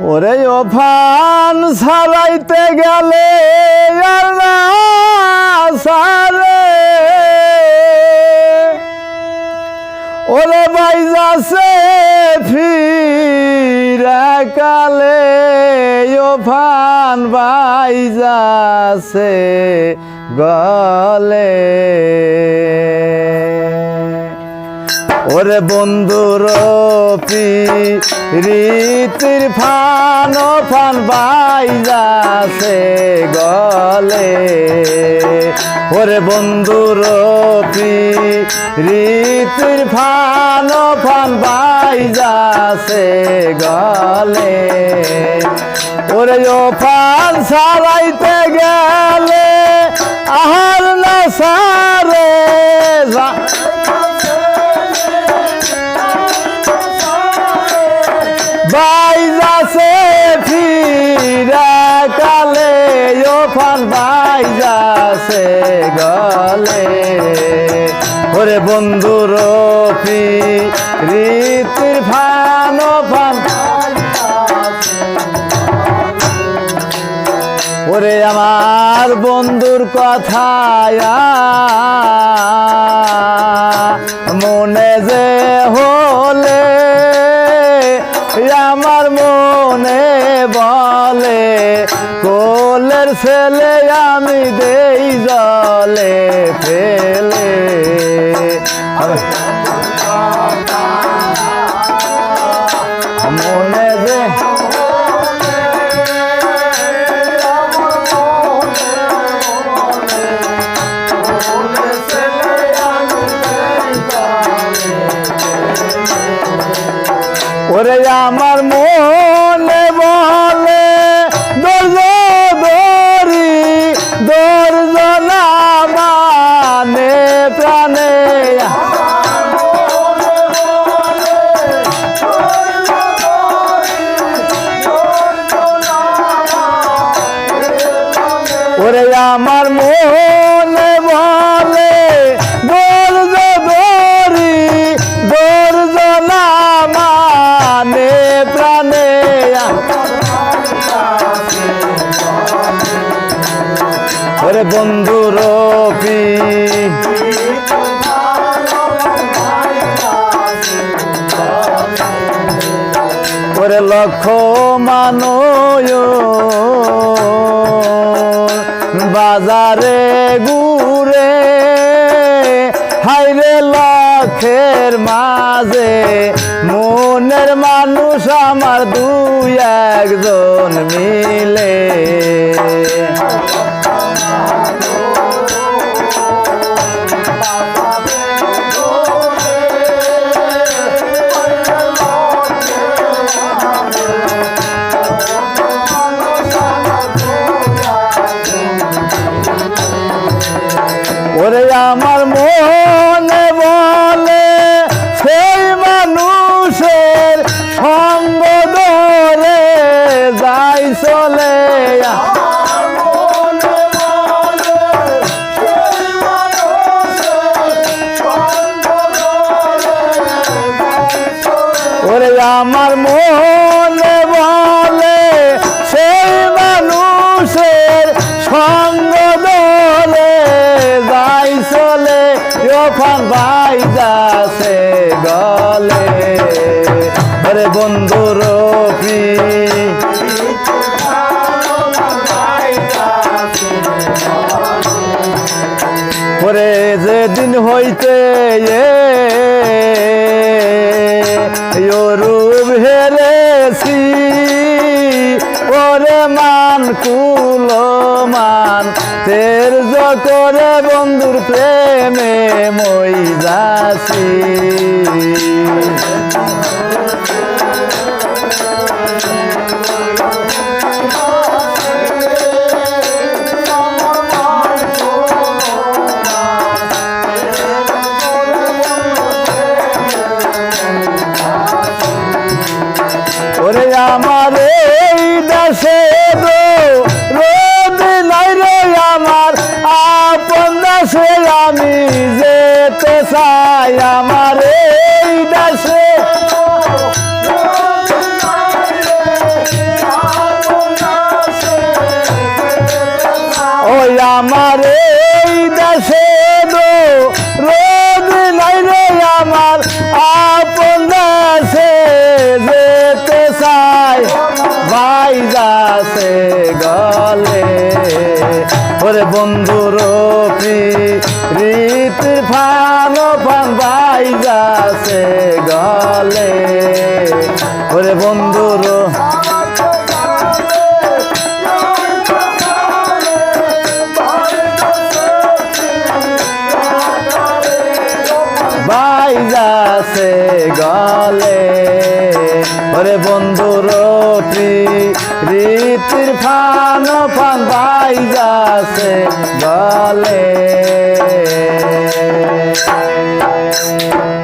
ওরে ও ফান ছাড়াইতে গেলে আর না সারে ওরে বাইজাছে ফিরা কালে ও ফান বাইজাছে গলে ওরে বন্ধুর রীতির ফান ফান বাইজাছে গলে ওরে বন্ধুর রীতির ফান ফান বাইজাছে গলে ওরে ও ফান ছাড়াইতে গেলে আহার না সারে বাইজাছে ফিরা কালে ও ফান বাইজাছে গলে ওরে বন্ধুর রীতির ফান ফান ওরে আমার বন্ধুর কথা মনে যে হলে আমার মনে বলে কোলের ছেলে আমি দেই জলে ফেলে মনে যে ওরে আমার মনে বলে দর্জ না মানে প্রাণে ওরে আমার মনে বলে দর্জ না মানে প্রাণে ওরে বন্ধুর ওরে লক্ষ মানুষ বাজারে ঘুরে হাইরে লক্ষের মাঝে মনের মানুষ আমার দুই একজন মিলে ওরে আমার মনে বলে সেই মানুষের সঙ্গ ধরে যাই চলে ওরে আমার মনে বলে সেই মানুষের সঙ্গ ধরে যাই চলে ও ফান বাইজাছে গলে আরে বন্ধুর ওরে যেদিন হইতে রূপ হেরেছি ওরে মান কুলমান তের করে বন্ধুর প্রেমে মই যাচ্ছি ওরে আমার এই দেশে রোদ নাই রে আমার আপন দেশে আমি যেতে চাই আমার এই দেশে গলে ওরে বন্ধুর বাইজাছে গলে ওরে বন্ধুর রীতির ফান ফান বাইজাছে গলে